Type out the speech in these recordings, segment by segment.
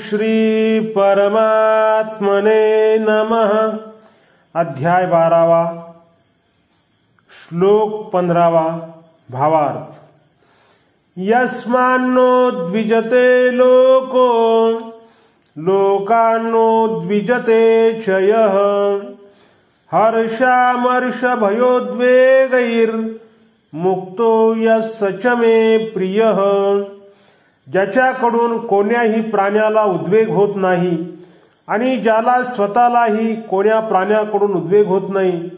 श्री परमात्मने नमः। अध्याय 12वा, श्लोक 15वा। भावार्थ। यस्मान्नो द्विजते लोको लोकान्नो द्विजते च यः हर्षामर्षभयोद्वेगैर्मुक्तो यस्य च मे प्रियः। ज्याच्याकडून कोण्याही प्राण्याला उद्वेग होत नाही आणि ज्याला स्वतःलाही कोण्या प्राण्याकडून उद्वेग होत नाही,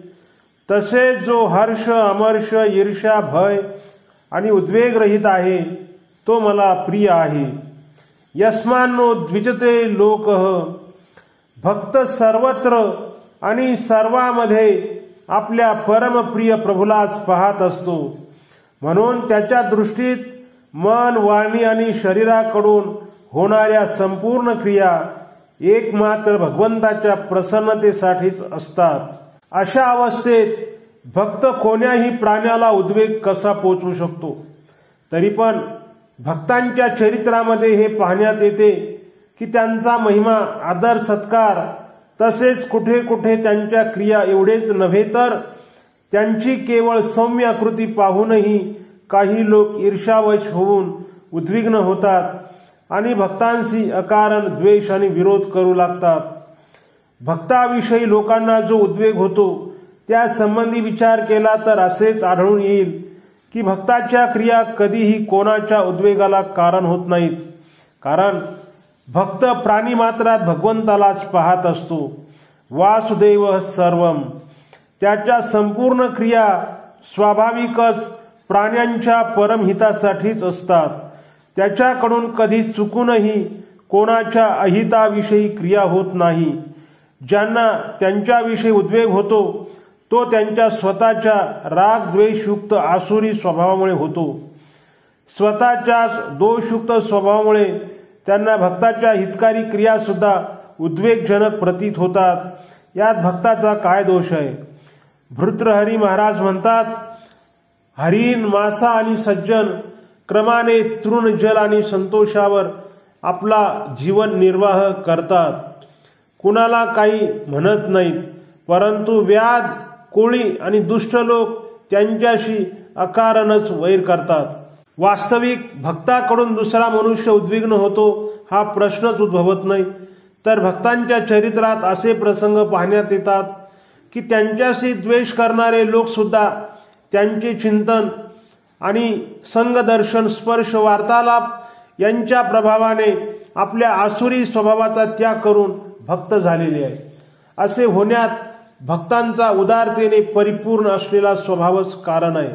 तसेच जो हर्ष, अमर्ष, ईर्ष्या, भय आणि उद्वेग रहित आहे, तो मला प्रिय आहे। यस्मान्नो द्विजते लोकः, भक्त सर्वत्र आणि सर्वांमध्ये आपल्या परमप्रिय प्रभूलाच पाहत असतो, म्हणून त्याच्या दृष्टीत मन, वाणी आणि शरीराकडून होणाऱ्या संपूर्ण क्रिया एकमात्र भगवंताच्या प्रसन्नतेसाठीच असतात। अशा अवस्थेत भक्त कोण्याही प्राण्याला उद्वेग कसा पोचवू शकतो? तरी पण भक्तांच्या चरित्रामध्ये हे पाहण्यात येते की त्यांचा महिमा, आदर, सत्कार, तसेच कुठे कुठे त्यांच्या क्रिया एवढेच नव्हे तर त्यांची केवळ सौम्य आकृती पाहूनही काही लोक ईर्ष्यावश होऊन उद्विग्न होतात आणि भक्तांशी अकारण द्वेष आणि विरोध करू लागतात। भक्ताविषयी लोकांना जो उद्वेग होतो त्या संबंधी विचार केला तर असेच आढळून येईल की भक्ताच्या क्रिया कधीही कोणाच्या उद्वेगाला कारण होत नाहीत, कारण भक्त प्राणी मात्रात भगवंतालाच पाहत असतो। वासुदेव सर्वम, त्याच्या संपूर्ण क्रिया स्वाभाविकच प्राण्यांच्या परमहितासाठीच असतात। त्याच्याकडून कधी चुकूनही कोणाच्या अहिताविषयी क्रिया होत नाही। ज्यांना त्यांच्याविषयी उद्वेग होतो तो त्यांच्या स्वतःच्या राग द्वेषयुक्त आसुरी स्वभावामुळे होतो। स्वतःच्याच दोषयुक्त स्वभावामुळे त्यांना भक्ताच्या हितकारी क्रिया सुद्धा उद्वेगजनक प्रतीत होतात। यात भक्ताचा काय दोष आहे? भर्तृहरी महाराज म्हणतात, हरिण, मासा आणि सज्जन क्रमाने तृण, जल आणि संतोषावर आपला जीवन निर्वाह करतात, कुणाला काही म्हणत नाहीत, परंतु व्याध, कोळी आणि दुष्ट लोक त्यांच्याशी अकारणच वैर करतात। वास्तविक भक्ताकडून दुसरा मनुष्य उद्विग्न होतो हा प्रश्नच उद्भवत नाही, तर भक्तांच्या चरित्रात असे प्रसंग पाहण्यात येतात की त्यांच्याशी द्वेष करणारे लोक सुद्धा त्यांचे चिंतन आणि संगदर्शन, स्पर्श, वार्तालाप यांच्या प्रभावाने आपल्या आसुरी स्वभावाचा त्याग करून भक्त झालेले आहे। असे होण्यात भक्तांचा उदारतेने परिपूर्ण असलेला स्वभावच कारण आहे,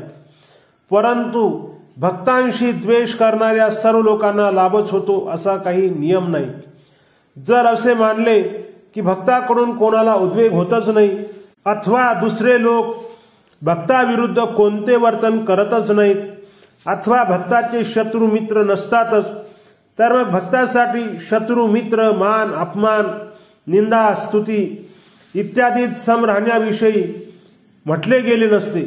परंतु भक्तांशी द्वेष करणाऱ्या सर्व लोकांना लाभच होतो असा काही नियम नाही। जर असे मानले की भक्ताकडून कोणाला उद्वेग होतच नाही अथवा दुसरे लोक भक्ताविरुद्ध कोणते वर्तन करतच नाहीत अथवा भक्ताचे शत्रू मित्र नसतातच, तर मग भक्तासाठी शत्रू, मित्र, मान, अपमान, निंदा, स्तुती इत्यादी सम राहण्याविषयी म्हटले गेले नसते।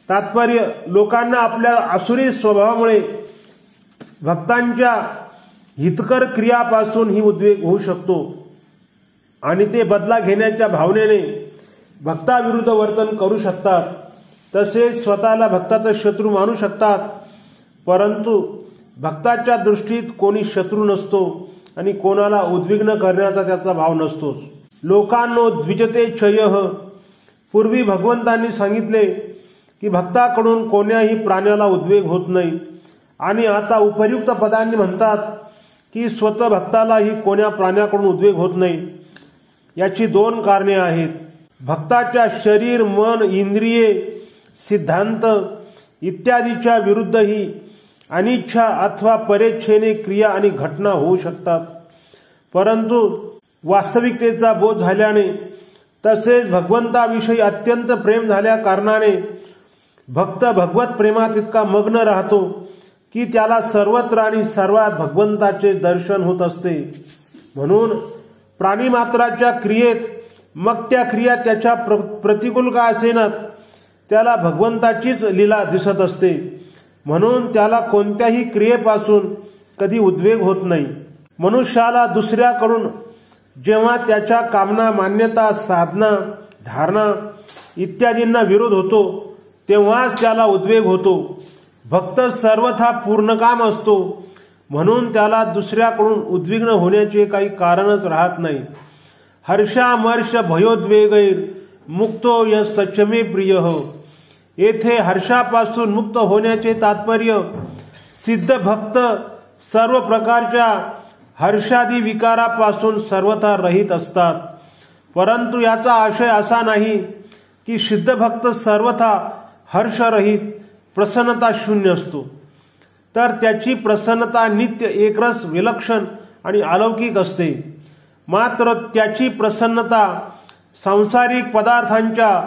तात्पर्य, लोकांना आपल्या आसुरी स्वभावामुळे भक्तांच्या हितकर क्रियापासून ही उद्वेग होऊ शकतो आणि ते बदला घेण्याच्या भावनेने भक्ताविरुद्ध वर्तन करू शकतात, तसेच स्वतःला भक्ताचा शत्रू मानू शकतात, परंतु भक्ताच्या दृष्टीत कोणी शत्रू नसतो आणि कोणाला उद्विग्न करण्याचा त्याचा भाव नसतोच। लोकांनो द्विजते च यः, पूर्वी भगवंतांनी सांगितले की भक्ताकडून कोण्याही प्राण्याला उद्वेग होत नाही, आणि आता उपर्युक्त पदांनी म्हणतात की स्वतः भक्तालाही कोण्या प्राण्याकडून उद्वेग होत नाही। याची दोन कारणे आहेत। भक्ताच्या शरीर, मन, इंद्रिये, सिद्धांत इत्यादीच्या विरुद्धही अनिच्छा अथवा परेच्छेने क्रिया आणि घटना होऊ शकतात, परंतु वास्तविकतेचा बोध झाल्याने तसेच भगवंताविषयी अत्यंत प्रेम झाल्या कारणाने भक्त भगवत प्रेमात इतका मग्न राहतो की त्याला सर्वत्र आणि सर्वात भगवंताचे दर्शन होत असते। म्हणून प्राणीमात्राच्या क्रियेत, मग त्या क्रिया त्याच्या प्रतिकूल का असेनात, त्याला भगवंताचीच लीला दिसत असते, म्हणून त्याला कोणत्याही क्रियेपासून कधी उद्वेग होत नाही। मनुष्याला दुसऱ्याकडून जेव्हा त्याच्या कामना, मान्यता, साधना, धारणा इत्यादींना विरोध होतो तेव्हाच त्याला उद्वेग होतो. भक्त सर्वथा पूर्णकाम असतो म्हणून त्याला दुसऱ्याकडून उद्विग्न होण्याचे काही कारणच राहत नाही. हर्षामर्ष भयोद्वेगैर मुक्तो य सचमे प्रिय. येथे हर्षापासून मुक्त होण्याचे तात्पर्य सिद्ध भक्त सर्व प्रकारच्या हर्षादी विकारापासून सर्वथा रहित असतात. परंतु याचा आशय असा नाही की सिद्ध भक्त सर्वथा हर्षरहित, प्रसन्नता शून्य असतो, तर त्याची प्रसन्नता नित्य, एकरस, विलक्षण आणि अलौकिक असते. मात्र त्याची प्रसन्नता सांसारिक पदार्थांच्या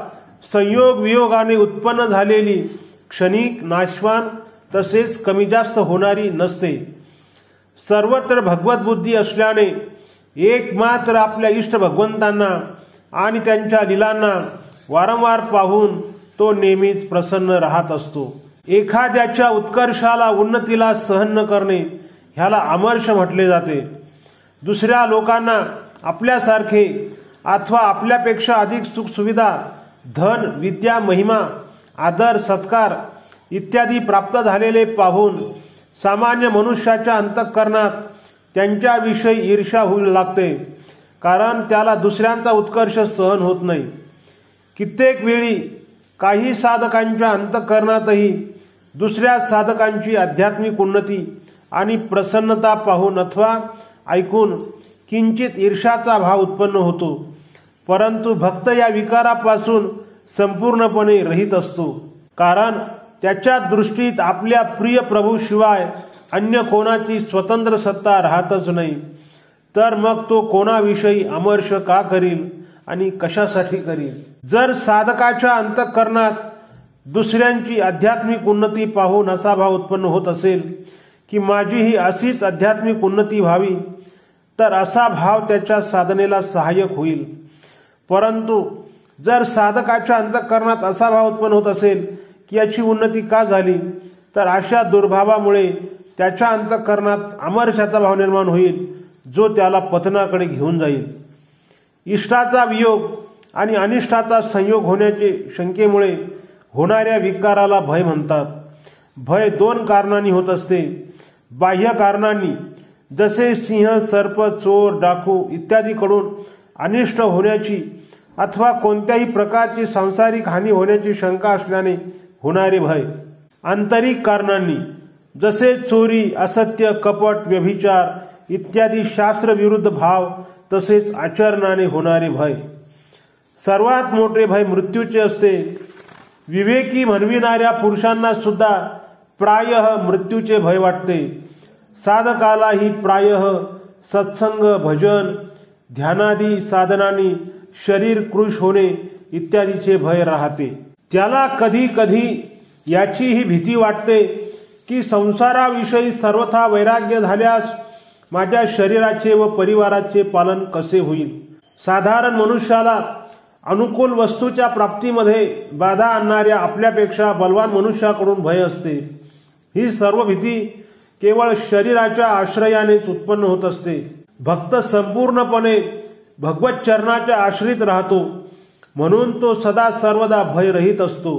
संयोग वियोगाने उत्पन्न झालेली क्षणिक, नाशवान तसेच कमी जास्त होणारी नसते. सर्वत्र भगवत बुद्धी असल्याने एकमात्र आपल्या इष्ट भगवंतांना आणि त्यांच्या लीलांना वारंवार पाहून तो नेहमीच प्रसन्न राहत असतो. एखाद्याच्या उत्कर्षाला, उन्नतीला सहन न करणे ह्याला अमर्ष म्हटले जाते. दुसऱ्या लोकांना आपल्यासारखे अथवा आपल्यापेक्षा अधिक सुखसुविधा, धन, विद्या, महिमा, आदर, सत्कार इत्यादी प्राप्त झालेले पाहून सामान्य मनुष्याच्या अंतःकरणात त्यांच्याविषयी ईर्ष्या होऊ लागते, कारण त्याला दुसऱ्यांचा उत्कर्ष सहन होत नाही. कित्येक वेळी काही साधकांच्या अंतःकरणातही दुसऱ्या साधकांची आध्यात्मिक उन्नती आणि प्रसन्नता पाहून अथवा ऐकून किंचित ईर्ष्याचा भाव उत्पन्न होतो. परंतु भक्त या विकारापासून संपूर्णपणे रहित असतो, कारण त्याच्या दृष्टीत आपल्या प्रिय प्रभूशिवाय अन्य कोणाची स्वतंत्र सत्ता राहतच नाही. तर मग तो कोणाविषयी अमर्ष का करील आणि कशासाठी करील? जर साधकाच्या अंतःकरणात दुसऱ्यांची आध्यात्मिक उन्नती पाहून असा भाव उत्पन्न होत असेल की माझी ही अशीच आध्यात्मिक उन्नती व्हावी, तर असा भाव त्याच्या साधनेला सहाय्यक होईल. परंतु जर साधकाच्या अंतःकरणात असा भाव उत्पन्न होत असेल की याची उन्नती का झाली, तर अशा दुर्भावामुळे त्याच्या अंतःकरणात अमर्षाचा भाव निर्माण होईल, जो त्याला पतनाकडे घेऊन जाईल. इष्टाचा वियोग आणि अनिष्टाचा संयोग होण्याचे शंकेमुळे होणाऱ्या विकाराला भय म्हणतात. भय दोन कारणांनी होत असते. बाह्य कारणांनी, जसे सिंह, सर्प, चोर, डाकू इत्यादीकडून अनिष्ट होण्याची अथवा कोणत्याही प्रकारची सांसारिक हानी होण्याची शंका असल्याने होणारे भय. आंतरिक कारणांनी, जसे चोरी, असत्य, कपट, व्यभिचार इत्यादी शास्त्रविरुद्ध भाव तसेच आचरणाने होणारे भय. सर्वात मोठे भय मृत्यूचे असते. विवेकी म्हणविणाऱ्या पुरुषांना सुद्धा प्रायः मृत्यूचे भय वाटते. साधकालाही प्रायः सत्संग, भजन, ध्यानादी साधनांनी शरीर कृश होणे इत्यादीचे भय राहते. त्याला कधी कधी याचीही भीती वाटते की संसाराविषयी सर्वथा वैराग्य झाल्यास माझ्या शरीराचे व परिवाराचे पालन कसे होईल. साधारण मनुष्याला अनुकूल वस्तूच्या प्राप्तीमध्ये बाधा आणणाऱ्या आपल्यापेक्षा बलवान मनुष्याकडून भय असते. ही सर्व भीती केवळ शरीराच्या आश्रयानेच उत्पन्न होत असते. भक्त संपूर्णपणे भगवत चरणाच्या आश्रित राहतो, म्हणून तो सदा सर्वदा भयरहित असतो.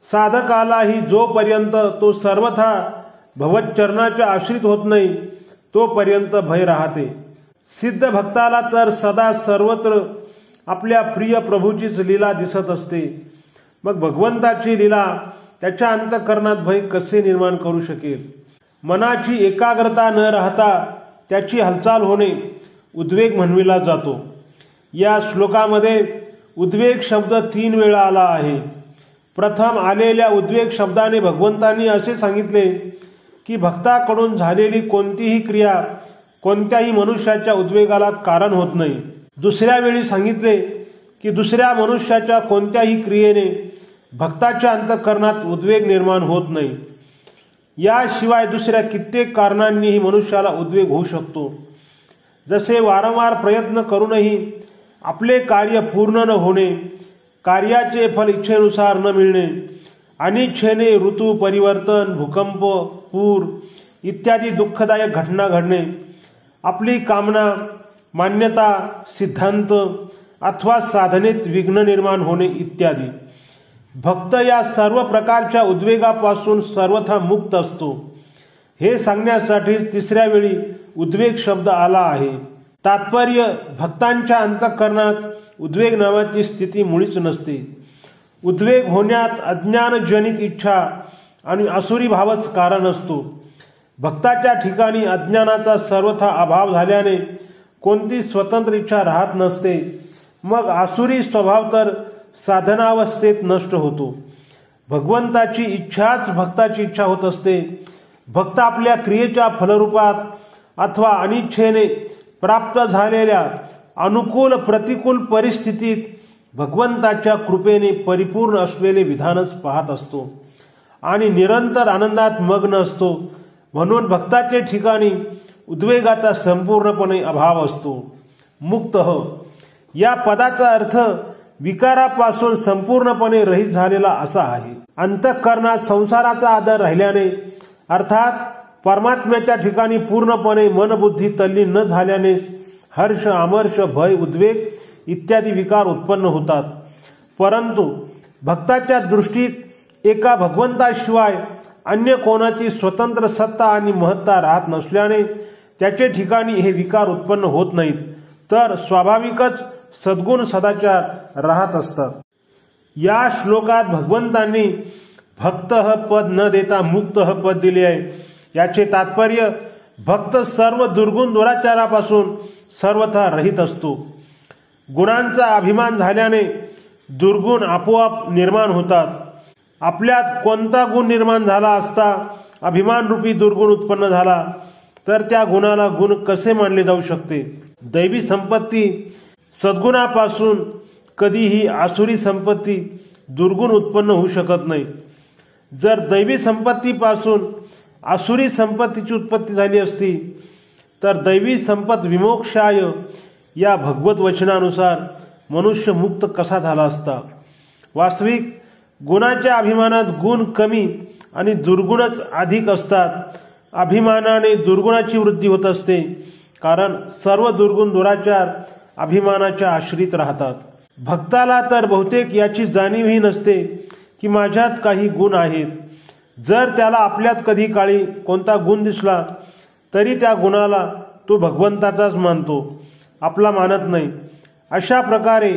साधकालाही जोपर्यंत तो सर्वथा भगवत चरणाच्या आश्रित होत नाही तोपर्यंत भय राहते. सिद्ध भक्ताला तर सदा सर्वत्र आपल्या प्रिय प्रभूचीच लीला दिसत असते. मग भगवंताची लीला त्याच्या अंतःकरणात भय कसे निर्माण करू शकेल? मनाची एकाग्रता न राहता त्याची हालचाल होणे उद्वेग म्हणविला जातो. या श्लोकामध्ये उद्वेग शब्द 3 वेळा आला आहे. प्रथम आलेल्या उद्वेग शब्दाने भगवंतांनी असे सांगितले की भक्ताकडून झालेली कोणतीही क्रिया कोणत्याही मनुष्याच्या उद्वेगाला कारण होत नाही. दुसऱ्या वेळी सांगितले की दुसऱ्या मनुष्याच्या कोणत्याही क्रियेने भक्ताच्या अंतःकरणात उद्वेग निर्माण होत नाही. याशिवाय दुसऱ्या कित्येक कारणांनीही मनुष्याला उद्वेग होऊ शकतो. जसे वारंवार प्रयत्न करूनही आपले कार्य पूर्ण न होणे, कार्याचे फल इच्छेनुसार न मिळणे, अनिच्छेने ऋतू परिवर्तन, भूकंप, पूर इत्यादी दुःखदायक घटना घडणे, आपली कामना, मान्यता, सिद्धांत अथवा साधनेत विघ्न निर्माण होणे इत्यादी. भक्त या सर्व प्रकारच्या उद्वेगापासून सर्वथा मुक्त असतो. हे सांगण्यासाठी तिसऱ्या वेळी उद्वेग शब्द आला आहे. तात्पर्य, भक्तांच्या अंतःकरणात उद्वेग नावाची स्थिती मुळीच नसते. उद्वेग होण्यात अज्ञानजनित इच्छा आणि आसुरी भावच कारण असतो. भक्ताच्या ठिकाणी अज्ञानाचा सर्वथा अभाव झाल्याने कोणती स्वतंत्र इच्छा राहत नसते. मग आसुरी स्वभाव तर साधनावस्थेत नष्ट होतो. भगवंताची इच्छाच भक्ताची इच्छा होत असते. भक्त आपल्या क्रियेच्या फलरूपात अथवा अनिच्छेने प्राप्त झालेल्या अनुकूल प्रतिकूल परिस्थितीत भगवंताच्या कृपेने परिपूर्ण असलेले विधानच पाहत असतो आणि निरंतर आनंदात मग्न असतो. म्हणून भक्ताचे ठिकाणी उद्वेगाचा संपूर्णपणे अभाव असतो. मुक्तः या पदाचा अर्थ विकारापासून संपूर्णपणे रहित झालेला असा आहे. अंतःकरणात संसाराचा आदर राहिल्याने अर्थात परमात्म्याच्या ठिकाणी पूर्णपणे मनबुद्धी तल्लीन न झाल्याने हर्ष, अमर्ष, भय, उद्वेग इत्यादी विकार उत्पन्न होतात. परंतु भक्ताच्या दृष्टीत एका भगवंताशिवाय अन्य कोणाची स्वतंत्र सत्ता आणि महत्ता राहत नसल्याने त्याचे ठिकाणी हे विकार उत्पन्न होत नाहीत, तर स्वाभाविकच सद्गुण सदाचार राहत असतात. या श्लोकात भगवंतांनी भक्तः पद न देता मुक्तः पद दिले आहे. याचे तात्पर्य, भक्त सर्व दुर्गुण दुराचारापासून सर्वथा रहित असतो. गुणांचा अभिमान झाल्याने दुर्गुण आपोआप निर्माण होतात. आपल्यात कोणता गुण निर्माण झाला असता अभिमान रूपी दुर्गुण उत्पन्न झाला तर त्या गुणाला गुण कसे मानले जाऊ शकते. दैवी संपत्ती सद्गुणापासून कधीही आसुरी संपत्ती दुर्गुण उत्पन्न होऊ शकत नाही. जर दैवी संपत्तीपासून आसुरी संपत्तीची उत्पत्ती झाली असती तर दैवी संपत विमोक्षाय या भगवत वचनानुसार मनुष्य मुक्त कसा झाला असता. वास्तविक गुणाच्या अभिमानात गुण कमी आणि दुर्गुणच अधिक असतात. अभिमानाने दुर्गुणाची वृद्धी होत असते, कारण सर्व दुर्गुण दुराचार अभिमानाच्या आश्रित राहतात. भक्ताला तर बहुतेक याची जाणीवही नसते की माझ्यात काही गुण आहेत. जर त्याला आपल्यात कधी काळी कोणता गुण दिसला तरी त्या गुणाला तो भगवंताचाच मानतो, आपला मानत नाही. अशा प्रकारे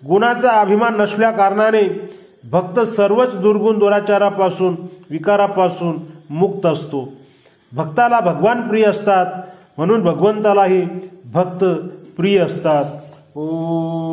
गुणाचा अभिमान नसल्या कारणाने भक्त सर्वच दुर्गुण दुराचारापासून विकारापासून मुक्त असतो. भक्ताला भगवान प्रिय असतात, म्हणून भगवंतालाही भक्त प्रिय असतात. ओम